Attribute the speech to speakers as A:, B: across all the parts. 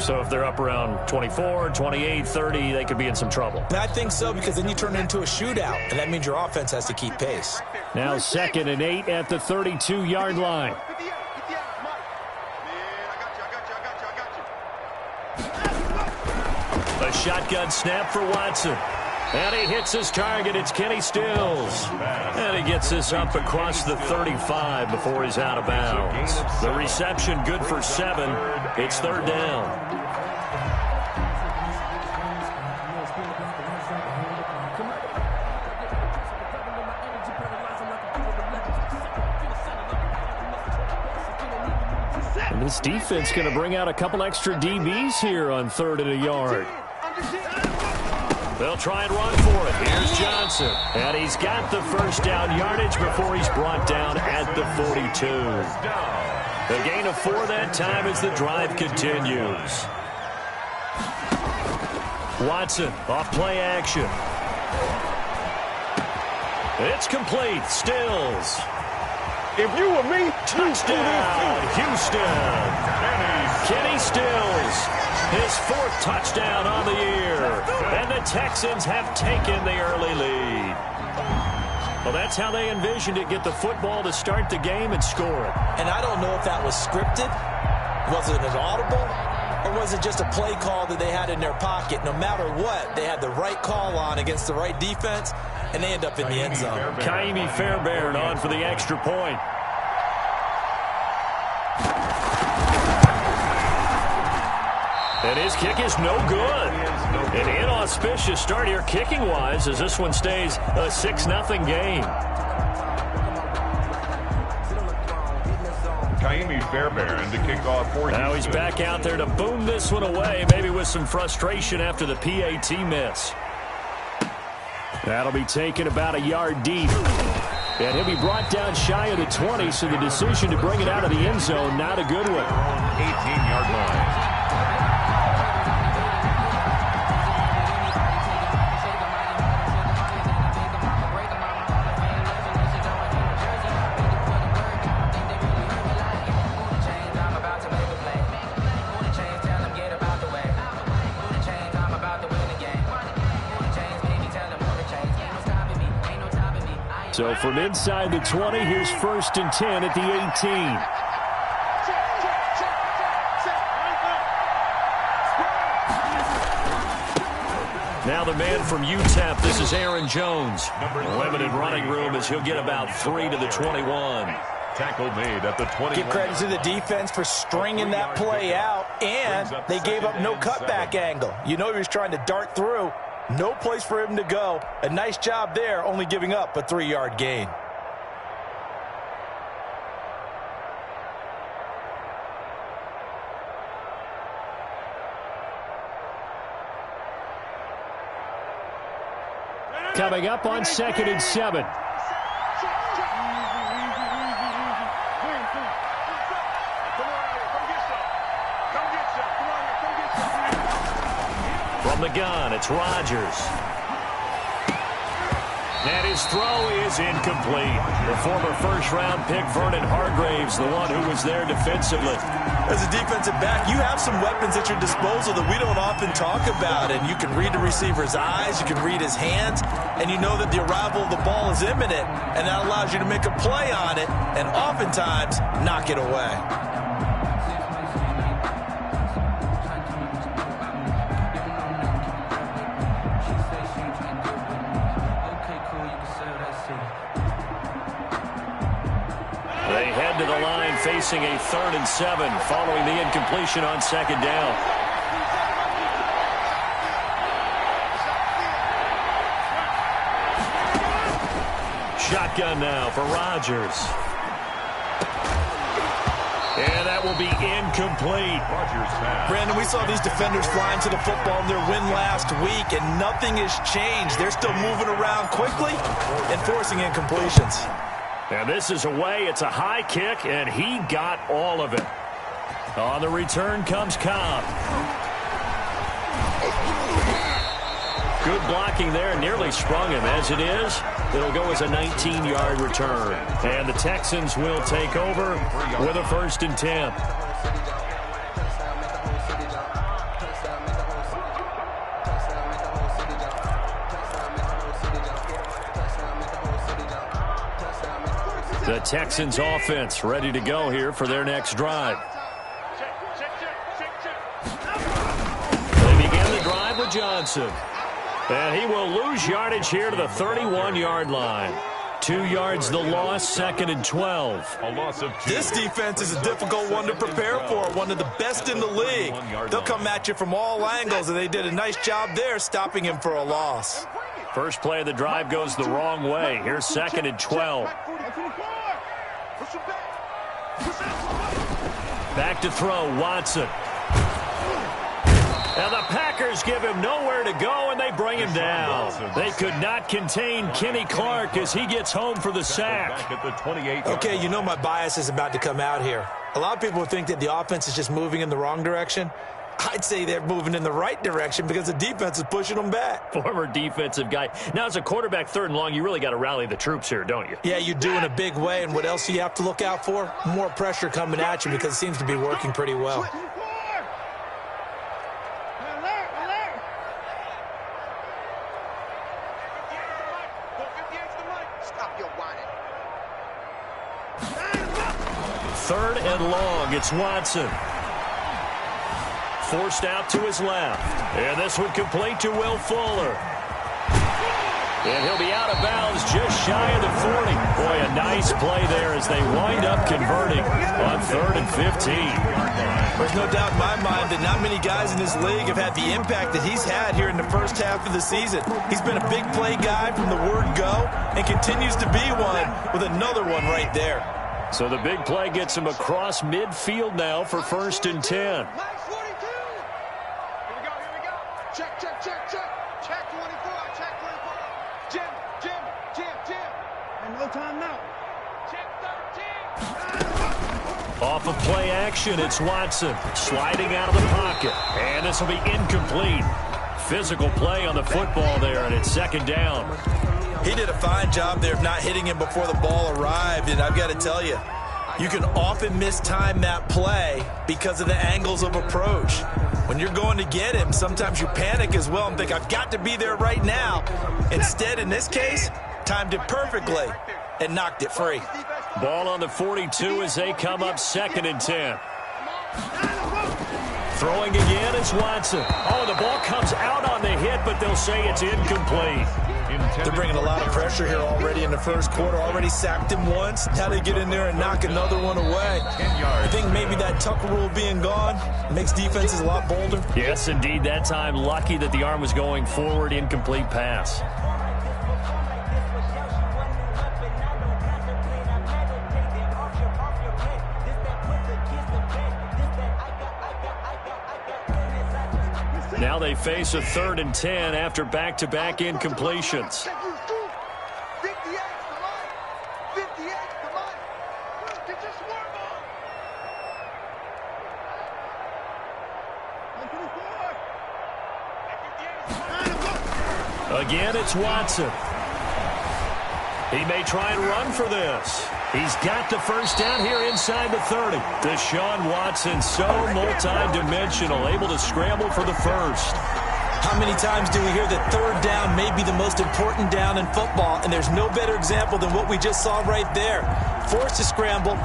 A: So if they're up around 24, 28, 30, they could be in some trouble.
B: I think so, because then you turn it into a shootout, and that means your offense has to keep pace.
A: Now 2nd and 8 at the 32-yard line. A shotgun snap for Watson. And he hits his target. It's Kenny Stills. And he gets this up across the 35 before he's out of bounds. The reception good for 7. It's 3rd down. And this defense going to bring out a couple extra DBs here on 3rd and a yard. They'll try and run for it. Here's Johnson. And he's got the first down yardage before he's brought down at the 42. The gain of 4 that time as the drive continues. Watson off play action. It's complete. Stills.
C: If you were me,
A: touchdown, Houston. Kenny Stills. His 4th touchdown on the year. And the Texans have taken the early lead. Well, that's how they envisioned it. Get the football to start the game and score it.
B: And I don't know if that was scripted. Was it an audible? Or was it just a play call that they had in their pocket? No matter what, they had the right call on against the right defense, and they end up in the end zone.
A: Kaimi Fairbairn on for the extra point. And his kick is no good. An inauspicious start here kicking-wise as this one stays a 6-0 game.
C: Kaimi Fairbairn to kick off for
A: Now he's back out there to boom this one away, maybe with some frustration after the PAT miss. That'll be taken about a yard deep. And he'll be brought down shy of the 20, so the decision to bring it out of the end zone, not a good one.
C: 18-yard line.
A: So from inside the 20, here's 1st and 10 at the 18. Now the man from UTEP, this is Aaron Jones. Limited running room as he'll get about 3 to the 21.
C: Tackle made at the 21.
B: Give credit to the defense for stringing that play out, and they gave up no cutback angle. You know he was trying to dart through. No place for him to go. A nice job there, only giving up a 3-yard gain.
A: Coming up on 2nd and 7. From the gun, it's Rodgers. And his throw is incomplete. The former first-round pick, Vernon Hargreaves, the one who was there defensively.
B: As a defensive back, you have some weapons at your disposal that we don't often talk about. And you can read the receiver's eyes, you can read his hands, and you know that the arrival of the ball is imminent. And that allows you to make a play on it and oftentimes knock it away.
A: They head to the line facing a 3rd and 7 following the incompletion on 2nd down. Shotgun now for Rodgers. And that will be incomplete.
B: Brandon, we saw these defenders flying to the football in their win last week, and nothing has changed. They're still moving around quickly and forcing incompletions.
A: And this is away. It's a high kick, and he got all of it. On the return comes Cobb. Good blocking there. Nearly sprung him. As it is, it'll go as a 19-yard return. And the Texans will take over with a 1st and 10. The Texans offense ready to go here for their next drive. They begin the drive with Johnson. And he will lose yardage here to the 31-yard line. 2 yards the loss, 2nd and 12.
C: A loss of 2.
B: This defense is a difficult one to prepare for, one of the best in the league. They'll come at you from all angles, and they did a nice job there stopping him for a loss.
A: First play of the drive goes the wrong way. Here's 2nd and 12. Back to throw, Watson. And the Packers give him nowhere to go, and they bring him down. They could not contain Kenny Clark as he gets home for the sack.
B: Okay, you know my bias is about to come out here. A lot of people think that the offense is just moving in the wrong direction. I'd say they're moving in the right direction because the defense is pushing them back.
A: Former defensive guy. Now, as a quarterback, 3rd and long, you really got to rally the troops here, don't you?
B: Yeah, you do in a big way, and what else do you have to look out for? More pressure coming at you because it seems to be working pretty well.
A: Third and long, it's Watson. Forced out to his left. And this one complete to Will Fuller. And he'll be out of bounds just shy of the 40. Boy, a nice play there as they wind up converting on 3rd and 15.
B: There's no doubt in my mind that not many guys in this league have had the impact that he's had here in the first half of the season. He's been a big play guy from the word go and continues to be one with another one right there.
A: So the big play gets him across midfield now for 1st and 10.
D: Here we go. Check. Check 24. Check 24. Jim. And no time now. Check 13.
A: Off of play action, it's Watson sliding out of the pocket. And this will be incomplete. Physical play on the football there, and it's 2nd down.
B: He did a fine job there of not hitting him before the ball arrived, and I've got to tell you, you can often mistime that play because of the angles of approach. When you're going to get him, sometimes you panic as well and think, I've got to be there right now. Instead, in this case, timed it perfectly and knocked it free.
A: Ball on the 42 as they come up 2nd and 10. Throwing again is Watson. Oh, the ball comes out on the hit, but they'll say it's incomplete.
B: They're bringing a lot of pressure here already in the first quarter. Already sacked him once. Now they get in there and knock another one away. I think maybe that Tucker rule being gone makes defenses a lot bolder.
A: Yes, indeed. That time, lucky that the arm was going forward. Incomplete pass. Now they face a 3rd and 10 after back-to-back incompletions. Again, it's Watson. He may try and run for this. He's got the first down here inside the 30. Deshaun Watson, so multi-dimensional, able to scramble for the first.
B: How many times do we hear that 3rd down may be the most important down in football, and there's no better example than what we just saw right there. Forced to scramble,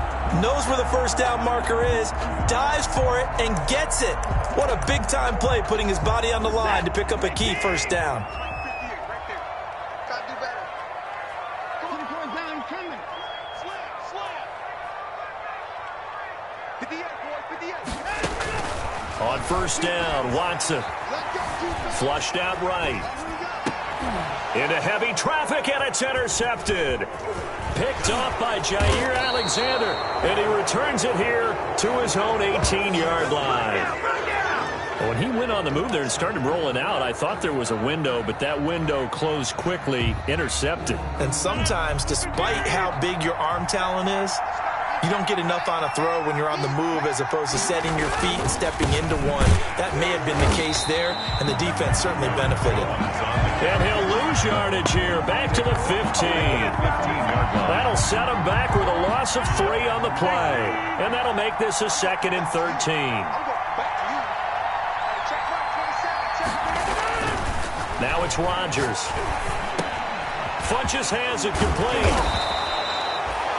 B: knows where the first down marker is, dives for it, and gets it. What a big-time play, putting his body on the line to pick up a key first down.
A: On first down, Watson flushed out right. Into heavy traffic, and it's intercepted. Picked off by Jair Alexander, and he returns it here to his own 18-yard line. When he went on the move there and started rolling out, I thought there was a window, but that window closed quickly, intercepted.
B: And sometimes, despite how big your arm talent is, you don't get enough on a throw when you're on the move as opposed to setting your feet and stepping into one. That may have been the case there, and the defense certainly benefited.
A: And he'll lose yardage here, back to the 15. That'll set him back with a loss of 3 on the play. And that'll make this a 2nd and 13. Now it's Rodgers. Funches has it complete.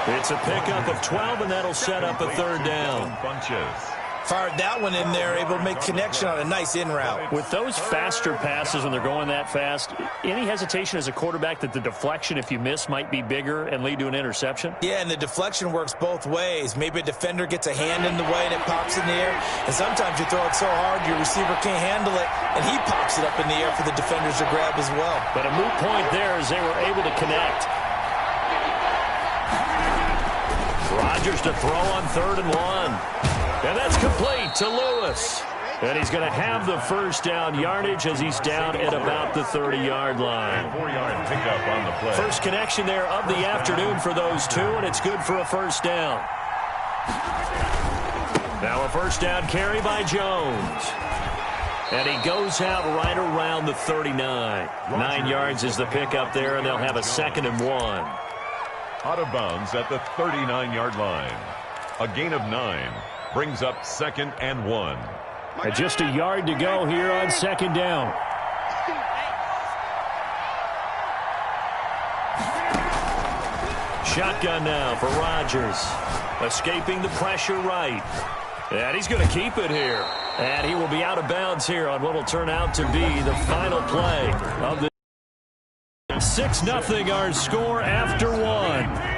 A: It's a pickup of 12, and that'll set up a third down.
C: Bunches.
B: Fired that one in there, able to make connection on a nice in route.
A: With those faster passes when they're going that fast, any hesitation as a quarterback that the deflection, if you miss, might be bigger and lead to an interception?
B: Yeah, and the deflection works both ways. Maybe a defender gets a hand in the way and it pops in the air. And sometimes you throw it so hard your receiver can't handle it, and he pops it up in the air for the defenders to grab as well.
A: But a moot point there as they were able to connect. Rodgers to throw on 3rd and 1. And that's complete to Lewis. And he's going to have the first down yardage as he's down at about the 30-yard line.
C: 4-yard pickup on the play.
A: First connection there of the afternoon for those two, and it's good for a first down. Now a first down carry by Jones. And he goes out right around the 39. 9 yards is the pickup there, and they'll have a 2nd and 1.
C: Out of bounds at the 39-yard line. A gain of 9 brings up 2nd and 1.
A: And just a yard to go here on 2nd down. Shotgun now for Rodgers. Escaping the pressure right. And he's going to keep it here. And he will be out of bounds here on what will turn out to be the final play of the 6-0 our score after 1.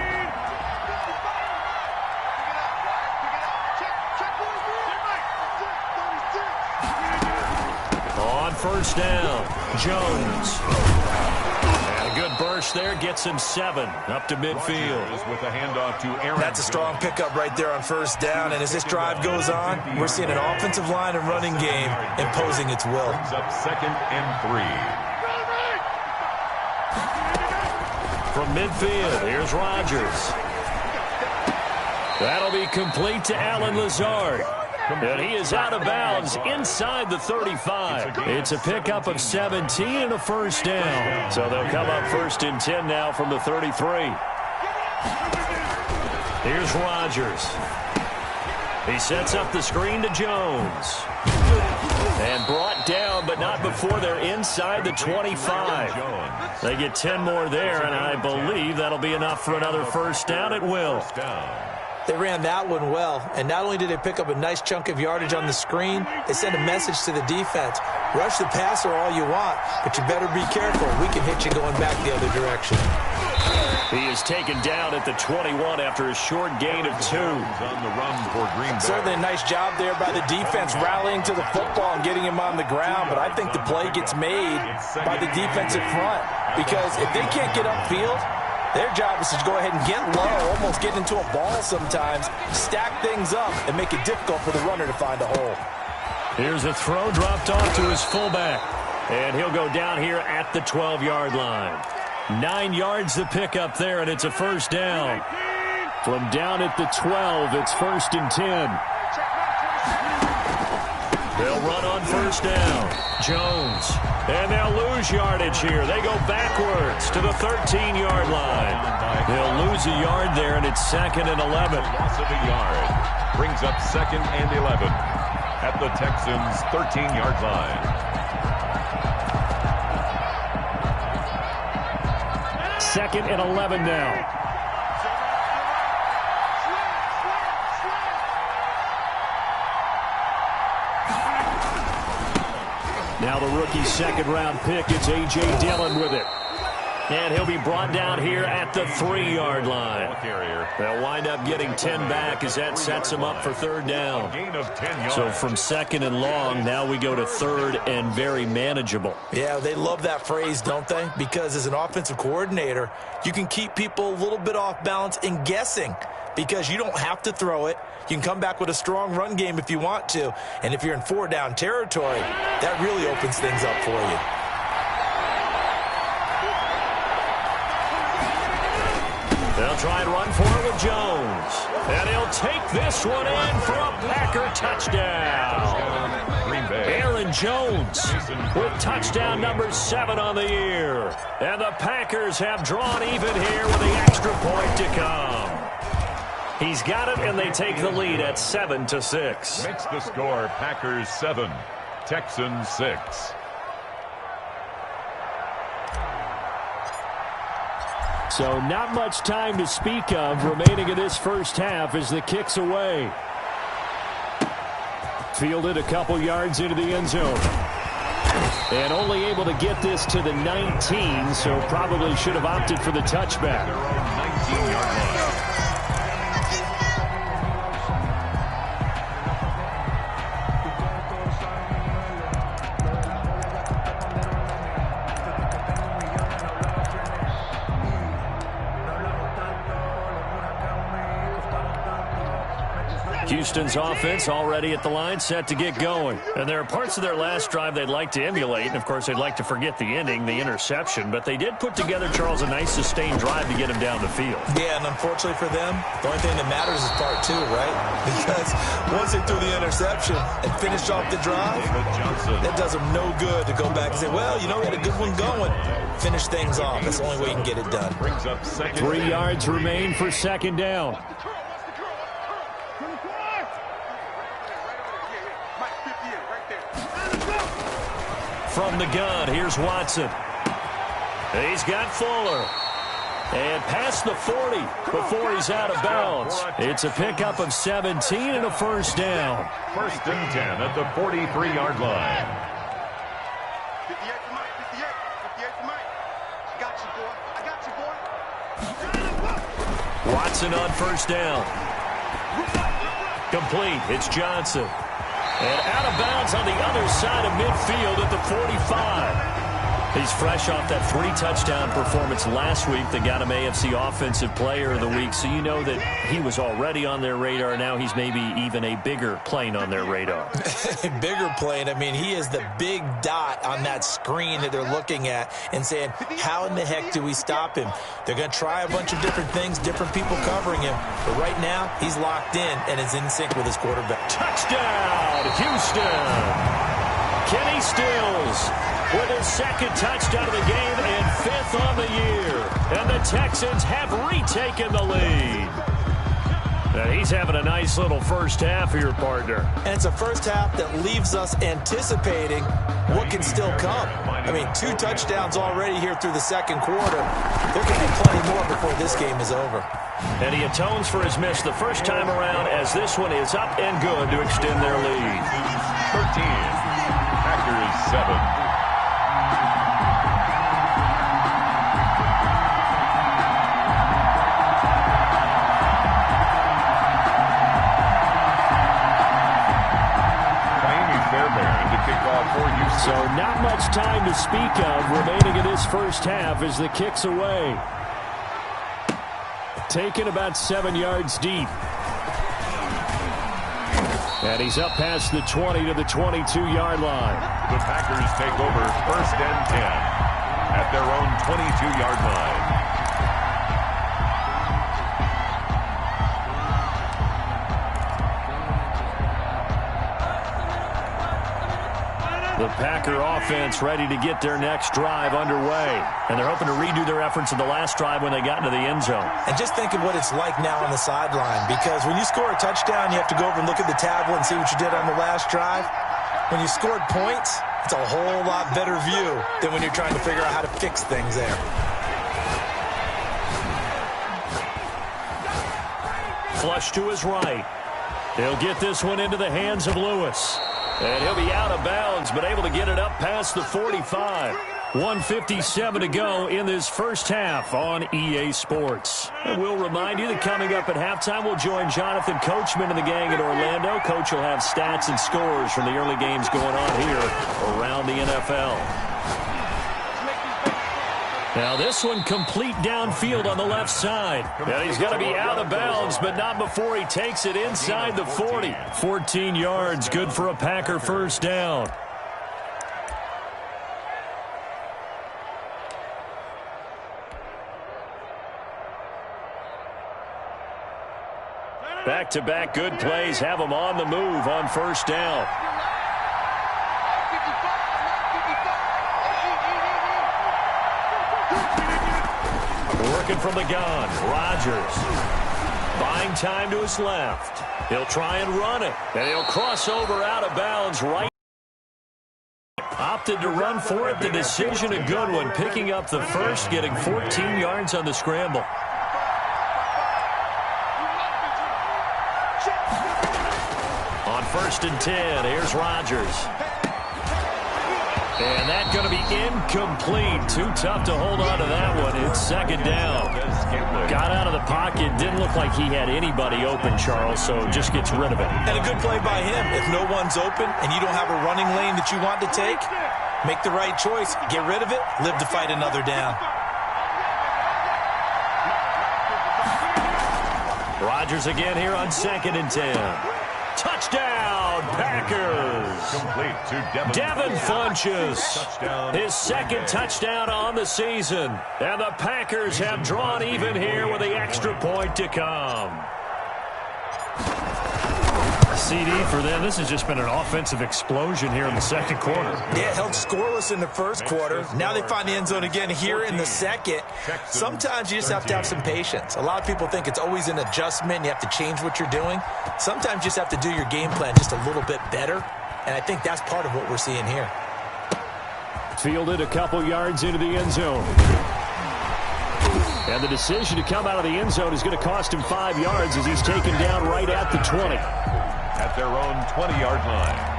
A: First down, Jones. And a good burst there gets him 7 up to midfield.
C: With a handoff to Aaron.
B: That's a strong pickup right there on first down. And as this drive goes on, we're seeing an offensive line and running game imposing its will.
C: Brings up 2nd and 3.
A: From midfield, here's Rodgers. That'll be complete to Allen Lazard. And he is out of bounds inside the 35. It's a pickup of 17 and a first down. So they'll come up 1st and 10 now from the 33. Here's Rodgers. He sets up the screen to Jones. And brought down, but not before they're inside the 25. They get 10 more there, and I believe that'll be enough for another first down at will.
B: They ran that one well, and not only did they pick up a nice chunk of yardage on the screen, they sent a message to the defense. Rush the passer all you want, but you better be careful. We can hit you going back the other direction.
A: He is taken down at the 21 after a short gain of 2.
C: On the run for Green Bay.
B: Certainly a nice job there by the defense rallying to the football and getting him on the ground, but I think the play gets made by the defensive front because if they can't get upfield, their job is to go ahead and get low, almost get into a ball sometimes, stack things up, and make it difficult for the runner to find a hole.
A: Here's a throw dropped off to his fullback. And he'll go down here at the 12-yard line. 9 yards the pickup there, and it's a first down. From down at the 12, it's 1st and 10. They'll run on first down. Jones. And they'll lose yardage here. They go backwards to the 13-yard line. They'll lose a yard there, and it's 2nd and 11.
C: Loss of a yard brings up 2nd and 11 at the Texans' 13-yard line.
A: 2nd and 11 now. Now the rookie 2nd-round pick, it's A.J. Dillon with it. And he'll be brought down here at the 3-yard line. They'll wind up getting 10 back as that sets them up for 3rd down. So from 2nd and long, now we go to 3rd and very manageable.
B: Yeah, they love that phrase, don't they? Because as an offensive coordinator, you can keep people a little bit off balance and guessing because you don't have to throw it. You can come back with a strong run game if you want to. And if you're in 4-down territory, that really opens things up for you.
A: They'll try and run for it with Jones. And he'll take this one in for a Packer touchdown. Aaron Jones with touchdown number 7 on the year. And the Packers have drawn even here with the extra point to come. He's got it, and they take the lead at 7-6.
C: Makes the score Packers 7, Texans 6.
A: So not much time to speak of remaining in this first half as the kick's away. Fielded a couple yards into the end zone. And only able to get this to the 19, so probably should have opted for the touchback.
C: 19-yard line.
A: Houston's offense already at the line, set to get going. And there are parts of their last drive they'd like to emulate. And, of course, they'd like to forget the ending, the interception. But they did put together, Charles, a nice sustained drive to get him down the field.
B: Yeah, and unfortunately for them, the only thing that matters is part two, right? Because once they threw the interception and finished off the drive, that does them no good to go back and say, well, you know, we had a good one going. Finish things off. That's the only way you can get it done.
A: 3 yards remain for second down. From the gun, here's Watson. He's got Fuller. And past the 40 before he's out of bounds. It's a pickup of 17 and a first down.
C: First and 10 at the 43-yard line.
D: 58 to Mike, 58 to Mike. I got you, boy. I got you, boy.
A: Watson on first down. Complete. It's Johnson. And out of bounds on the other side of midfield at the 45. He's fresh off that 3-touchdown performance last week that got him AFC Offensive Player of the Week. So you know that he was already on their radar. Now he's maybe even a bigger plane on their radar.
B: Bigger plane. I mean, he is the big dot on that screen that they're looking at and saying, how in the heck do we stop him? They're going to try a bunch of different things, different people covering him. But right now, he's locked in and is in sync with his quarterback.
A: Touchdown, Houston. Kenny Stills with his second touchdown of the game and 5th on the year. And the Texans have retaken the lead. Now he's having a nice little first half here, partner.
B: And it's a first half that leaves us anticipating what can still come. I mean, 2 touchdowns already here through the second quarter. There can be plenty more before this game is over.
A: And he atones for his miss the first time around as this one is up and good to extend their lead.
C: 13. Packers 7.
A: So not much time to speak of remaining in this first half as the kick's away. Taken about 7 yards deep. And he's up past the 20 to the 22-yard line.
C: The Packers take over first and 10 at their own 22-yard line.
A: The Packer offense ready to get their next drive underway. And they're hoping to redo their efforts in the last drive when they got into the end zone.
B: And just think of what it's like now on the sideline. Because when you score a touchdown, you have to go over and look at the tablet and see what you did on the last drive. When you scored points, it's a whole lot better view than when you're trying to figure out how to fix things there.
A: Flush to his right. He'll get this one into the hands of Lewis. And he'll be out of bounds, but able to get it up past the 45. 1:57 to go in this first half on EA Sports. And we'll remind you that coming up at halftime, we'll join Jonathan Coachman and the gang in Orlando. Coach will have stats and scores from the early games going on here around the NFL. Now this one complete downfield on the left side. And he's going to be out of bounds, but not before he takes it inside the 40. 14 yards, good for a Packer first down. Back-to-back good plays have them on the move on first down. Working from the gun, Rodgers. Buying time to his left. He'll try and run it. And he'll cross over out of bounds right Opted to run for it. The decision a good one. Picking up the first, getting 14 yards on the scramble. On 1st and 10, here's Rodgers. And that's going to be incomplete. Too tough to hold on to that one. It's 2nd down. Got out of the pocket. Didn't look like he had anybody open, Charles, so just gets rid of it.
B: And a good play by him. If no one's open and you don't have a running lane that you want to take, make the right choice. Get rid of it. Live to fight another down.
A: Rodgers again here on 2nd and 10. Touchdown, Packers.
C: Complete to
A: Devin Funchess. His 2nd touchdown on the season. And the Packers have drawn even here with the extra point to come. CD for them. This has just been an offensive explosion here in the 2nd quarter.
B: Yeah, held scoreless in the 1st quarter. Now they find the end zone again here in the 2nd. Sometimes you just have to have some patience. A lot of people think it's always an adjustment. You have to change what you're doing. Sometimes you just have to do your game plan just a little bit better. And I think that's part of what we're seeing here.
A: Fielded a couple yards into the end zone. And the decision to come out of the end zone is going to cost him 5 yards as he's taken down right at the 20.
C: At their own 20-yard line.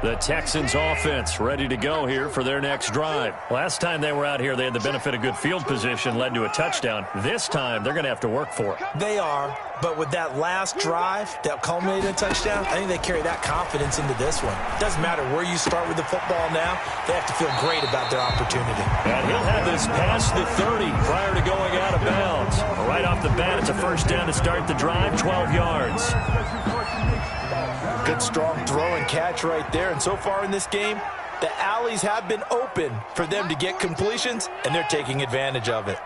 A: The Texans offense ready to go here for their next drive. Last time they were out here, they had the benefit of good field position, led to a touchdown. This time, they're going to have to work for it.
B: They are, but with that last drive that culminated in a touchdown, I think they carry that confidence into this one. Doesn't matter where you start with the football now, they have to feel great about their opportunity.
A: And he'll have this past the 30 prior to going out of bounds. Right off the bat, it's a 1st down to start the drive, 12 yards.
B: Good, strong throw and catch right there. And so far in this game, the alleys have been open for them to get completions, and they're taking advantage of it.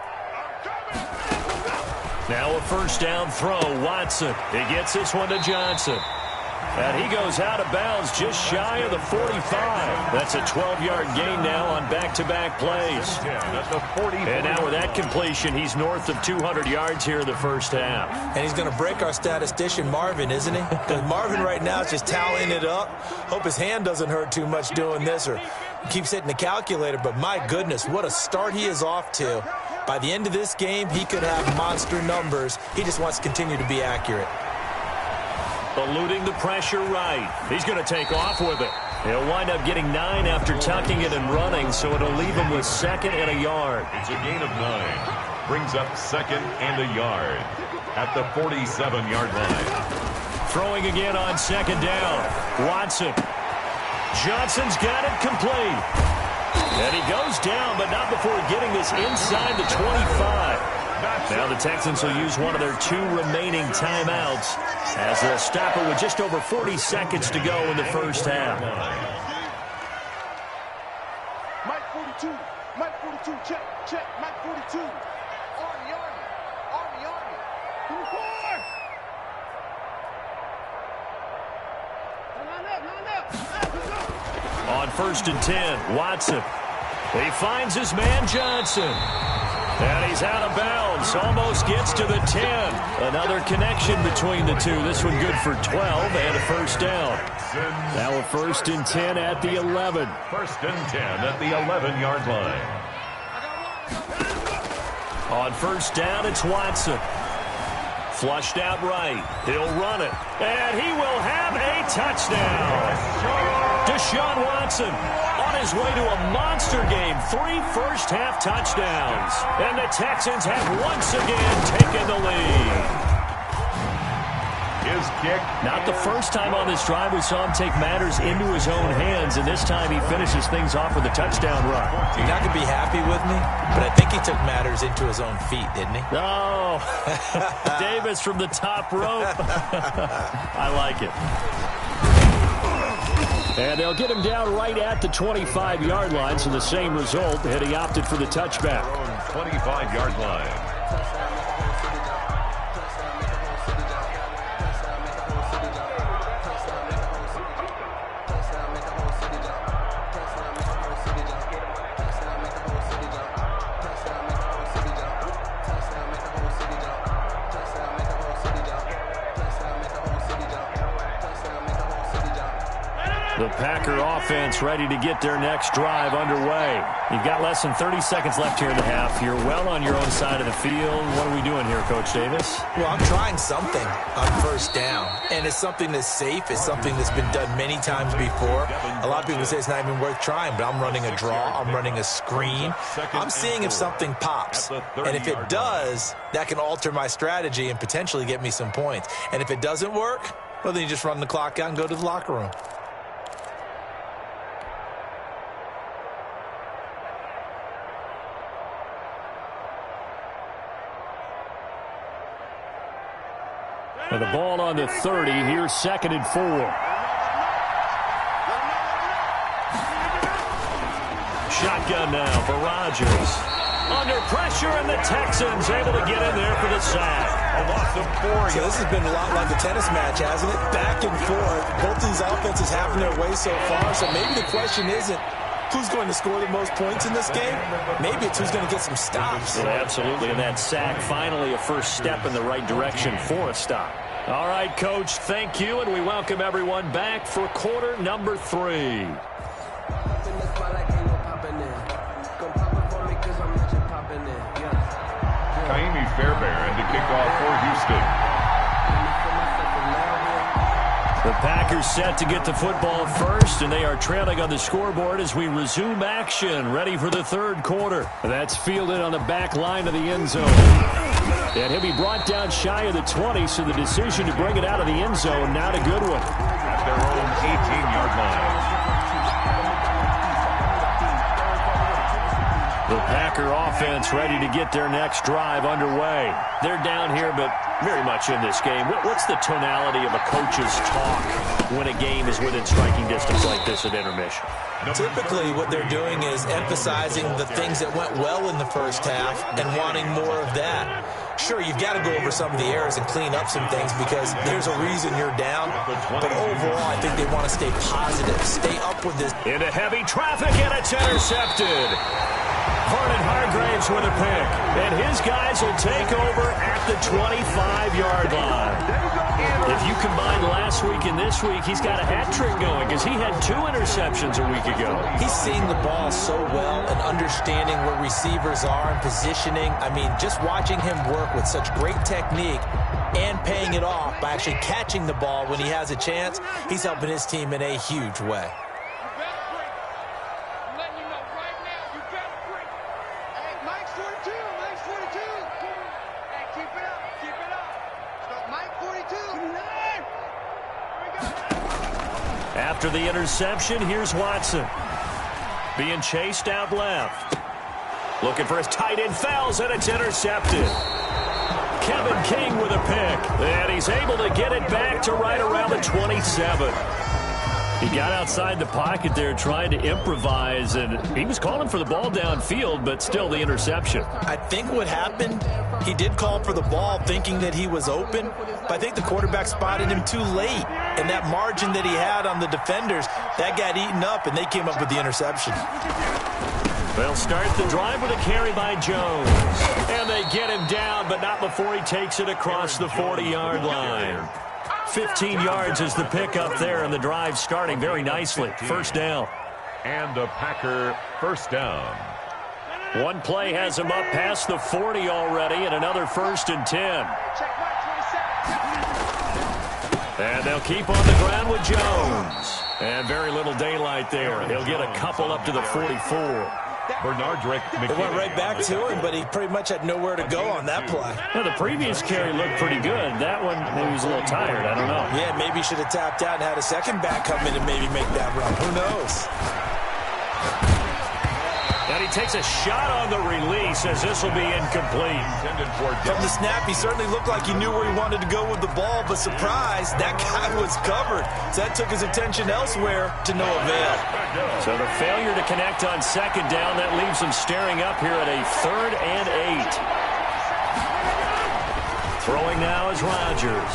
A: Now a 1st down throw, Watson. He gets this one to Johnson. And he goes out of bounds just shy of the 45. That's a 12-yard gain now on back-to-back plays. And now with that completion, he's north of 200 yards here in the 1st half.
B: And he's going to break our statistician, Marvin, isn't he? Because Marvin right now is just tallying it up. Hope his hand doesn't hurt too much doing this or keeps hitting the calculator. But my goodness, what a start he is off to. By the end of this game, he could have monster numbers. He just wants to continue to be accurate.
A: Eluding the pressure right. He's going to take off with it. He'll wind up getting 9 after tucking it and running, so it'll leave him with 2nd and a yard.
C: It's a gain of 9. Brings up 2nd and a yard at the 47-yard line.
A: Throwing again on 2nd down. Watson. Johnson's got it complete. And he goes down, but not before getting this inside the 25. Now the Texans will use one of their 2 remaining timeouts as they'll stop it with just over 40 seconds to go in the 1st half.
D: Mike 42, Mike 42, check, Mike 42. Army. 24. Line up.
A: On 1st and 10, Watson. He finds his man Johnson. And he's out of bounds. Almost gets to the 10. Another connection between the two. This one good for 12 and a 1st down. Now a 1st and 10 at the 11.
C: 1st and 10 at the 11-yard line.
A: On 1st down, it's Watson. Flushed out right. He'll run it. And he will have a touchdown. Deshaun Watson on his way to a monster game. 3 first-half touchdowns. And the Texans have once again taken the lead.
C: His kick.
A: Not the first time on this drive we saw him take matters into his own hands, and this time he finishes things off with a touchdown run.
B: You're not going to be happy with me, but I think he took matters into his own feet, didn't he?
A: Oh, Davis from the top rope. I like it. And they'll get him down right at the 25-yard line, so the same result, and he opted for the touchback.
C: 25-yard line.
A: The Packer offense ready to get their next drive underway. You've got less than 30 seconds left here in the half. You're well on your own side of the field. What are we doing here, Coach Davis?
B: Well, I'm trying something on first down, and it's something that's safe. It's something that's been done many times before. A lot of people say it's not even worth trying, but I'm running a draw. I'm running a screen. I'm seeing if something pops, and if it does, that can alter my strategy and potentially get me some points. And if it doesn't work, well, then you just run the clock out and go to the locker room.
A: And the ball on the 30. Here's 2nd and 4. Shotgun now for Rodgers. Under pressure, and the Texans able to get in there for the sack.
C: A loss of 4.
B: So this has been a lot like a tennis match, hasn't it? Back and forth. Both these offenses having their way so far. So maybe the question isn't who's going to score the most points in this game. Maybe it's who's going to get some stops.
A: Yeah, absolutely. And that sack, finally a first step in the right direction for a stop. All right, Coach, thank you, and we welcome everyone back for quarter number 3.
C: Kaimi Fairbairn to kick off for Houston.
A: The Packers set to get the football first, and they are trailing on the scoreboard as we resume action, ready for the third quarter. That's fielded on the back line of the end zone. And he'll be brought down shy of the 20, so the decision to bring it out of the end zone, not a good one.
C: At their own 18-yard line.
A: The Packer offense ready to get their next drive underway. They're down here, but very much in this game. What's the tonality of a coach's talk when a game is within striking distance like this at intermission?
B: Typically, what they're doing is emphasizing the things that went well in the first half and wanting more of that. Sure, you've got to go over some of the errors and clean up some things because there's a reason you're down. But overall, I think they want to stay positive, stay up with this.
A: Into heavy traffic, and it's intercepted. Hargraves with a pick, and his guys will take over at the 25-yard line. If you combine last week and this week, he's got a hat trick going because he had 2 interceptions a week ago.
B: He's seeing the ball so well and understanding where receivers are and positioning. I mean, just watching him work with such great technique and paying it off by actually catching the ball when he has a chance, he's helping his team in a huge way.
A: After the interception, here's Watson. Being chased out left. Looking for his tight end, fouls, and it's intercepted. Kevin King with a pick. And he's able to get it back to right around the 27. He got outside the pocket there trying to improvise, and he was calling for the ball downfield, but still the interception.
B: I think what happened, he did call for the ball thinking that he was open, but I think the quarterback spotted him too late. And that margin that he had on the defenders, that got eaten up, and they came up with the interception.
A: They'll start the drive with a carry by Jones. And they get him down, but not before he takes it across the 40-yard line. 15 yards is the pickup there, and the drive starting very nicely. First down.
C: And a Packer first down.
A: One play has him up past the 40 already, and another 1st and 10. And they'll keep on the ground with Jones. And very little daylight there. He'll get a couple up to the 44.
B: It went right back to him, but he pretty much had nowhere to go on that play.
A: Well, the previous carry looked pretty good. That one, he was a little tired. I don't know.
B: Yeah, maybe he should have tapped out and had a second back come in and maybe make that run. Who knows?
A: And he takes a shot on the release as this will be incomplete.
B: From the snap, he certainly looked like he knew where he wanted to go with the ball, but surprise, that guy was covered. So that took his attention elsewhere to no avail.
A: So the failure to connect on second down, that leaves him staring up here at a 3rd and 8. Throwing now is Rodgers.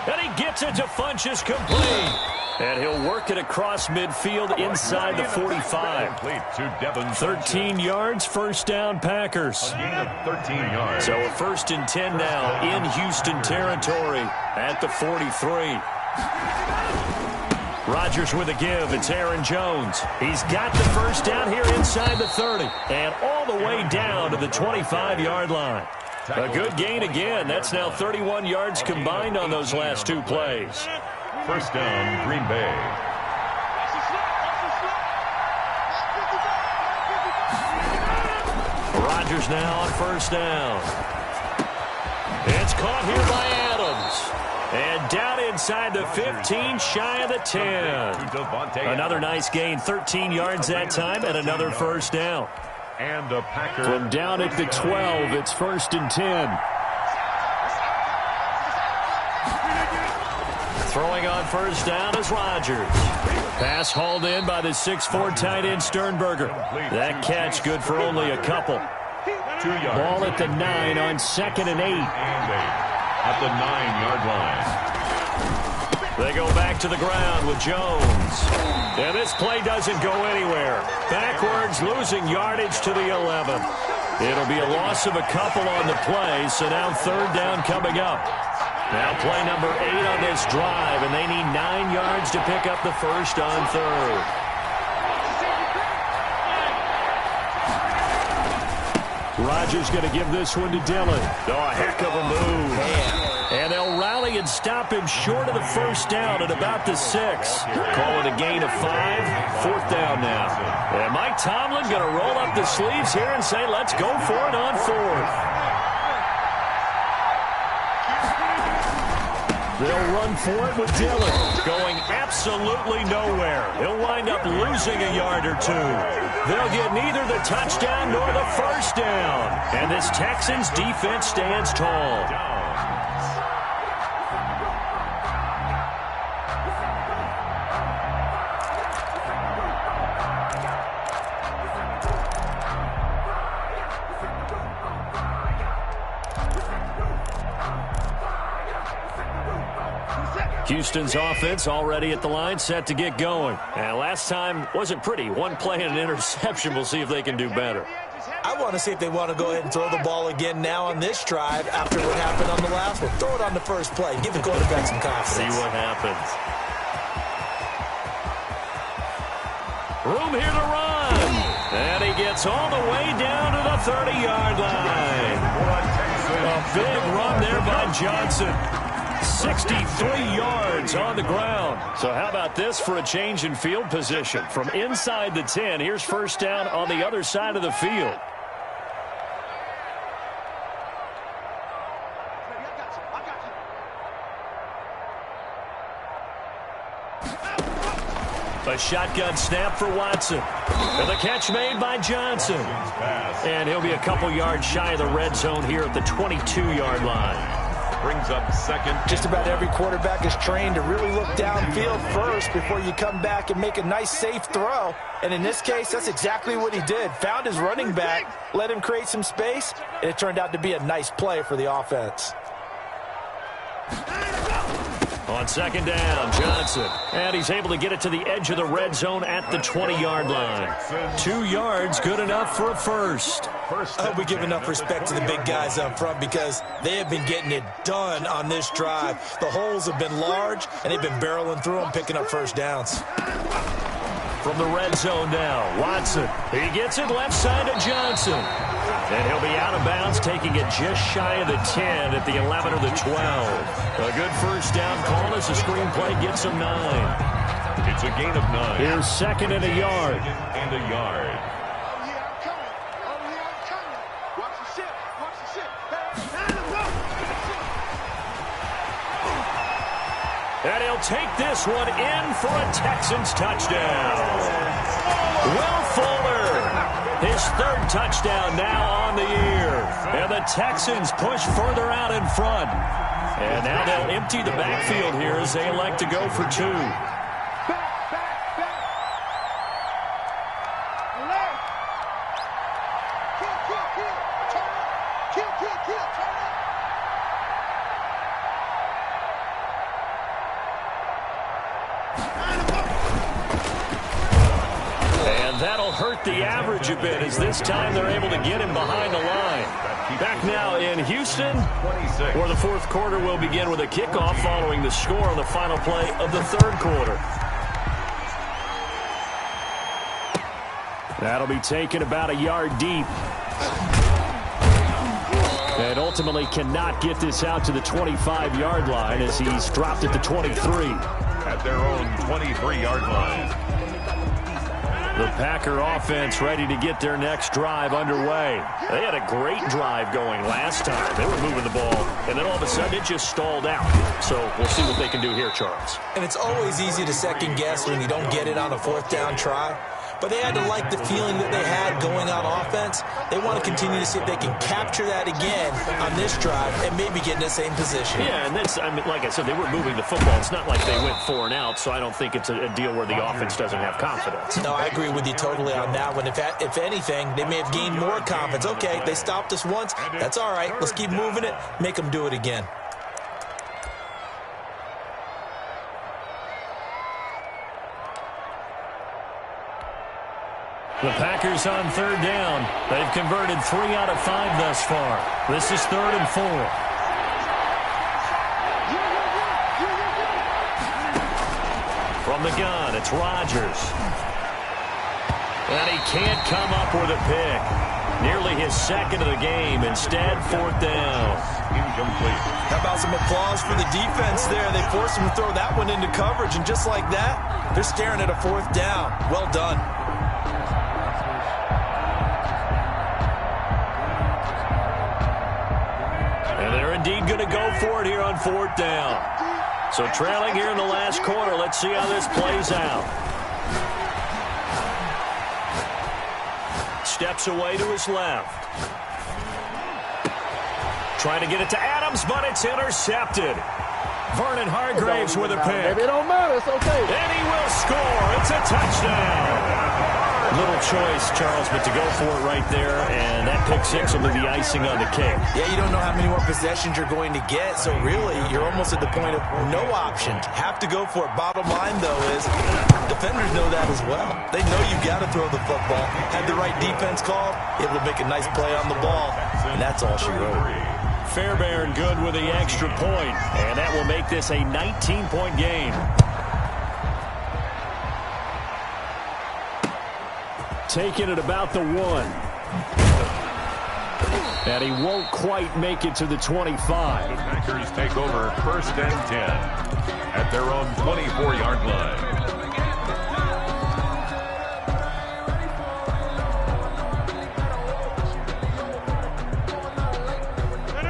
A: And he gets it to Funchess complete. And he'll work it across midfield inside the 45. 13 yards, first down, Packers.
C: 13 yards.
A: So a 1st and 10 now in Houston territory at the 43. Rodgers with a give. It's Aaron Jones. He's got the first down here inside the 30 and all the way down to the 25-yard line. A good gain again. That's now 31 yards combined on those last two plays.
C: First down, Green Bay.
A: Rodgers now on first down. It's caught here by Adams. And down inside the 15, shy of the 10. Another nice gain, 13 yards that time, and another first down.
C: And a Packer.
A: From down at the 12, it's 1st and 10. Throwing on first down is Rodgers. Pass hauled in by the 6'4" tight end Sternberger. That catch good for only a couple.
C: 2 yards.
A: Ball at the 9 on 2nd and 8.
C: And 8 at the 9-yard line.
A: They go back to the ground with Jones. And this play doesn't go anywhere. Backwards, losing yardage to the 11. It'll be a loss of a couple on the play, so now 3rd down coming up. Now play number 8 on this drive, and they need 9 yards to pick up the first on 3rd. Rodgers going to give this one to Dillon. Oh, a heck of a move. And they'll rally and stop him short of the first down at about the 6. Call it a gain of 5. 4th down now. And Mike Tomlin going to roll up the sleeves here and say, let's go for it on 4th. They'll run for it with Dillon. Going absolutely nowhere. He'll wind up losing a yard or 2. They'll get neither the touchdown nor the first down. And this Texans defense stands tall. Houston's offense already at the line, set to get going. And last time wasn't pretty. One play and an interception. We'll see if they can do better.
B: I want to see if they want to go ahead and throw the ball again now on this drive after what happened on the last one. Throw it on the first play. Give the quarterback some confidence.
A: See what happens. Room here to run. And he gets all the way down to the 30-yard line. A big run there by Johnson. 63 yards on the ground. So how about this for a change in field position? From inside the 10, here's first down on the other side of the field. A shotgun snap for Watson. And the catch made by Johnson. And he'll be a couple yards shy of the red zone here at the 22-yard line.
C: Brings up second.
B: Just about every quarterback is trained to really look downfield first before you come back and make a nice, safe throw. And in this case, that's exactly what he did. Found his running back, let him create some space, and it turned out to be a nice play for the offense.
A: On second down, Johnson. And he's able to get it to the edge of the red zone at the 20-yard line. 2 yards, good enough for a first.
B: I hope we give enough respect to the big guys up front because they have been getting it done on this drive. The holes have been large, and they've been barreling through them, picking up first downs.
A: From the red zone now, Watson. He gets it left side to Johnson. And he'll be out of bounds, taking it just shy of the 10 at the 11 or the 12. A good first down call as the screen play gets him 9.
C: It's a gain of 9.
A: Here's second and a yard.
C: And a yard.
A: And he'll take this one in for a Texans touchdown. Will Fuller, his 3rd touchdown now on the year. And the Texans push further out in front. And now they'll empty the backfield here as they elect to go for 2. Hurt the average a bit as this time they're able to get him behind the line. Back now in Houston,
C: 26.
A: where the fourth quarter will begin with a kickoff following the score on the final play of the third quarter. That'll be taken about a yard deep. And ultimately cannot get this out to the 25-yard line as he's dropped at the 23.
C: At their own 23-yard line.
A: The Packer offense ready to get their next drive underway. They had a great drive going last time. They were moving the ball, and then all of a sudden it just stalled out. So we'll see what they can do here, Charles.
B: And it's always easy to second guess when you don't get it on a fourth down try. But they had to like the feeling that they had going on offense. They want to continue to see if they can capture that again on this drive and maybe get in the same position.
A: Yeah, and that's, I mean, like I said, they were moving the football. It's not like they went 4 and out, so I don't think it's a deal where the offense doesn't have confidence.
B: No, I agree with you totally on that one. If anything, they may have gained more confidence. Okay, they stopped us once. That's all right. Let's keep moving it. Make them do it again.
A: The Packers on third down. They've converted 3 out of 5 thus far. This is 3rd and 4. From the gun, it's Rodgers. And he can't come up with a pick. Nearly his second of the game. Instead, 4th down.
C: Incomplete.
B: How about some applause for the defense there? They forced him to throw that one into coverage, and just like that, they're staring at a 4th down. Well done.
A: And they're indeed going to go for it here on 4th down. So trailing here in the last quarter. Let's see how this plays out. Steps away to his left. Trying to get it to Adams, but it's intercepted. Vernon Hargraves with a pick.
E: It don't matter. It's okay.
A: And he will score. It's a touchdown. Little choice, Charles, but to go for it right there, and that pick six will be the icing on the cake.
B: Yeah, you don't know how many more possessions you're going to get, so really, you're almost at the point of no option. Have to go for it. Bottom line, though, is defenders know that as well. They know you've got to throw the football. Had the right defense called, able to make a nice play on the ball, and that's all she wrote.
A: Fairbairn good with the extra point, and that will make this a 19-point game. Taking it about the 1. And he won't quite make it to the 25.
C: The Packers take over 1st and 10 at their own 24-yard line.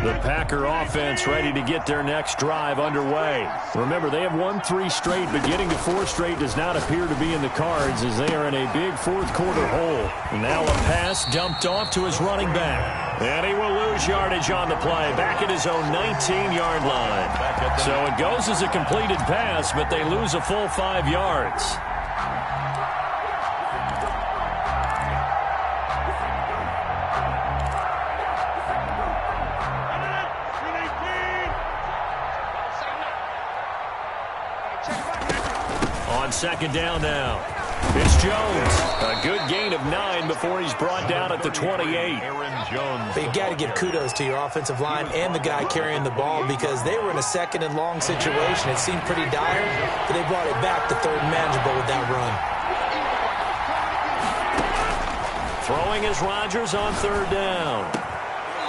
A: The Packer offense ready to get their next drive underway. Remember, they have won 3 straight, but getting to 4 straight does not appear to be in the cards as they are in a big fourth quarter hole. Now a pass dumped off to his running back. And he will lose yardage on the play, back at his own 19-yard line. So it goes as a completed pass, but they lose a full 5 yards. On 2nd down now. It's Jones. A good gain of 9 before he's brought down at the 28.
C: Aaron Jones.
B: But you got to give kudos to your offensive line and the guy carrying the ball because they were in a 2nd and long situation. It seemed pretty dire, but they brought it back to 3rd and manageable with that run.
A: Throwing is Rodgers on 3rd down.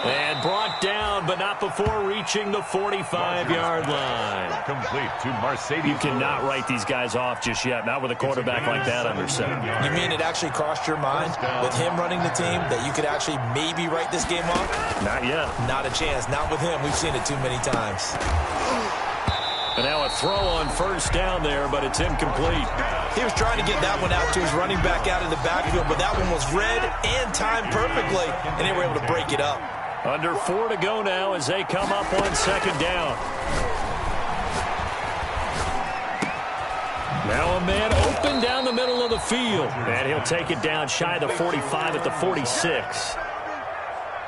A: And brought down, but not before reaching the 45-yard line.
C: Complete to Mercedes.
A: You cannot write these guys off just yet, not with a quarterback like that under center.
B: You mean it actually crossed your mind with him running the team that you could actually maybe write this game off?
A: Not yet.
B: Not a chance. Not with him. We've seen it too many times.
A: And now a throw on 1st down there, but it's incomplete.
B: He was trying to get that one out to his running back out of the backfield, but that one was read and timed perfectly, and they were able to break it up.
A: Under 4 to go now as they come up on 2nd down. Now a man open down the middle of the field. And he'll take it down shy of the 45 at the 46.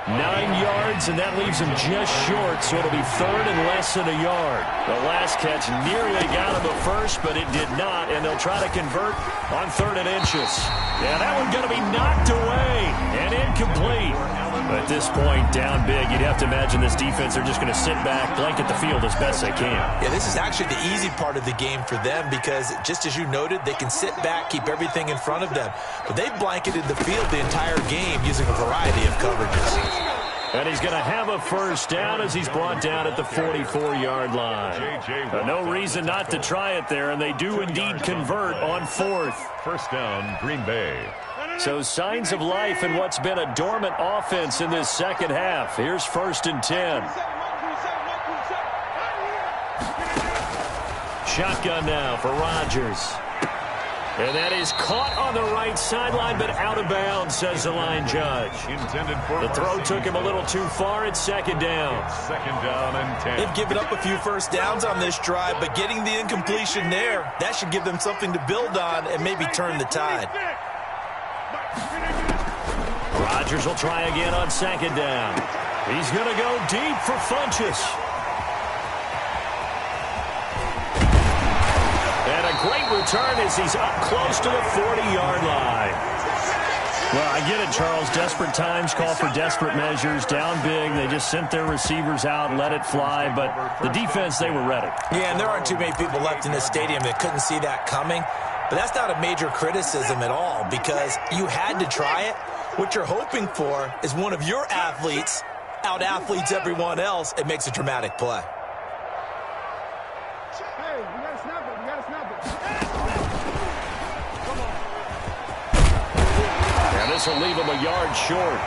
A: 9 yards, and that leaves him just short, so it'll be 3rd and less than a yard. The last catch nearly got him the first, but it did not, and they'll try to convert on 3rd and inches. Yeah, that one's going to be knocked away and incomplete. At this point, down big, you'd have to imagine this defense are just going to sit back, blanket the field as best they can.
B: Yeah, this is actually the easy part of the game for them because, just as you noted, they can sit back, keep everything in front of them. But they've blanketed the field the entire game using a variety of coverages.
A: And he's going to have a first down as he's brought down at the 44-yard line. No reason not to try it there, and they do indeed convert on fourth.
C: First down, Green Bay.
A: So signs of life in what's been a dormant offense in this second half. Here's 1st and 10. Shotgun now for Rodgers. And that is caught on the right sideline, but out of bounds, says the line judge. The throw took him a little too far. It's 2nd down.
C: 2nd down and 10.
B: They've given up a few first downs on this drive, but getting the incompletion there, that should give them something to build on and maybe turn the tide.
A: Rodgers will try again on 2nd down. He's going to go deep for Funchess. And a great return as he's up close to the 40-yard line. Well, I get it, Charles. Desperate times call for desperate measures. Down big, they just sent their receivers out, let it fly. But the defense, they were ready.
B: Yeah, and there aren't too many people left in this stadium that couldn't see that coming. But that's not a major criticism at all because you had to try it. What you're hoping for is one of your athletes out-athletes everyone else. It makes a dramatic play.
D: Hey, we gotta snap it. We gotta snap it.
A: And this will leave him a yard short.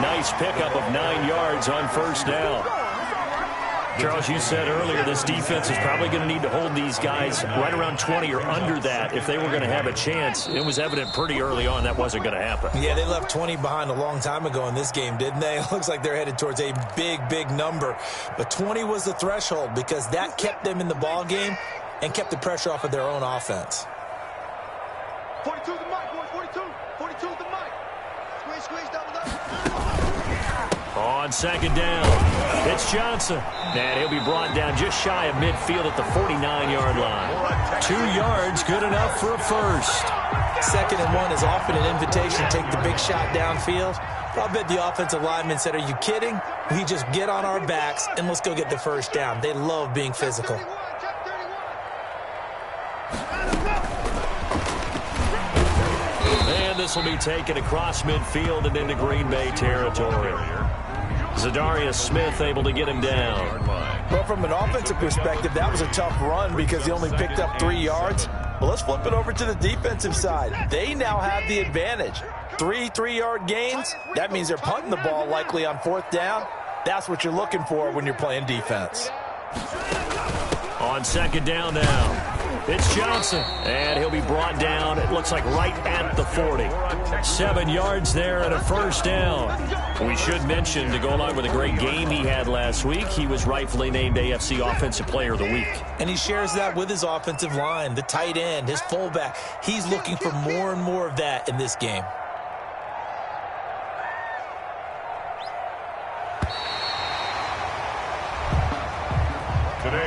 A: Nice pickup of 9 yards on 1st down. Charles, you said earlier this defense is probably going to need to hold these guys right around 20 or under that if they were going to have a chance. It was evident pretty early on that wasn't going to happen.
B: Yeah, they left 20 behind a long time ago in this game, didn't they? It looks like they're headed towards a big, big number. But 20 was the threshold because that kept them in the ball game and kept the pressure off of their own offense.
D: 42 the mic, boys. 42. 42 the mic. Squeeze, squeeze, double up.
A: On 2nd down, it's Johnson. And he'll be brought down just shy of midfield at the 49-yard line. 2 yards, good enough for a first.
B: 2nd and 1 is often an invitation to take the big shot downfield. But I bet the offensive lineman said, are you kidding? We just get on our backs and let's go get the first down. They love being physical.
A: And this will be taken across midfield and into Green Bay territory. Zadarius Smith able to get him down.
B: Well, from an offensive perspective, that was a tough run because he only picked up 3 yards. Well, let's flip it over to the defensive side. They now have the advantage. 3 3-yard gains. That means they're punting the ball likely on 4th down. That's what you're looking for when you're playing defense.
A: On 2nd down now, it's Johnson, and he'll be brought down, it looks like right at the 40. 7 yards there and a first down. We should mention, to go along with a great game he had last week, he was rightfully named AFC Offensive Player of the Week.
B: And he shares that with his offensive line, the tight end, his fullback. He's looking for more and more of that in this game.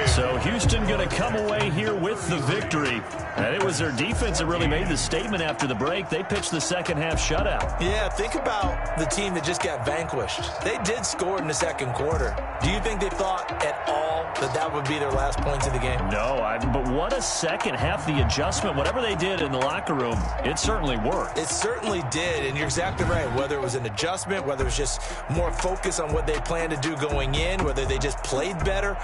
A: So Houston going to come away here with the victory. And it was their defense that really made the statement after the break. They pitched the second half shutout.
B: Yeah, think about the team that just got vanquished. They did score in the 2nd quarter. Do you think they thought at all that that would be their last points of the game?
A: No, but what a second half. The adjustment, whatever they did in the locker room, it certainly worked.
B: It certainly did, and you're exactly right. Whether it was an adjustment, whether it was just more focus on what they planned to do going in, whether they just played better.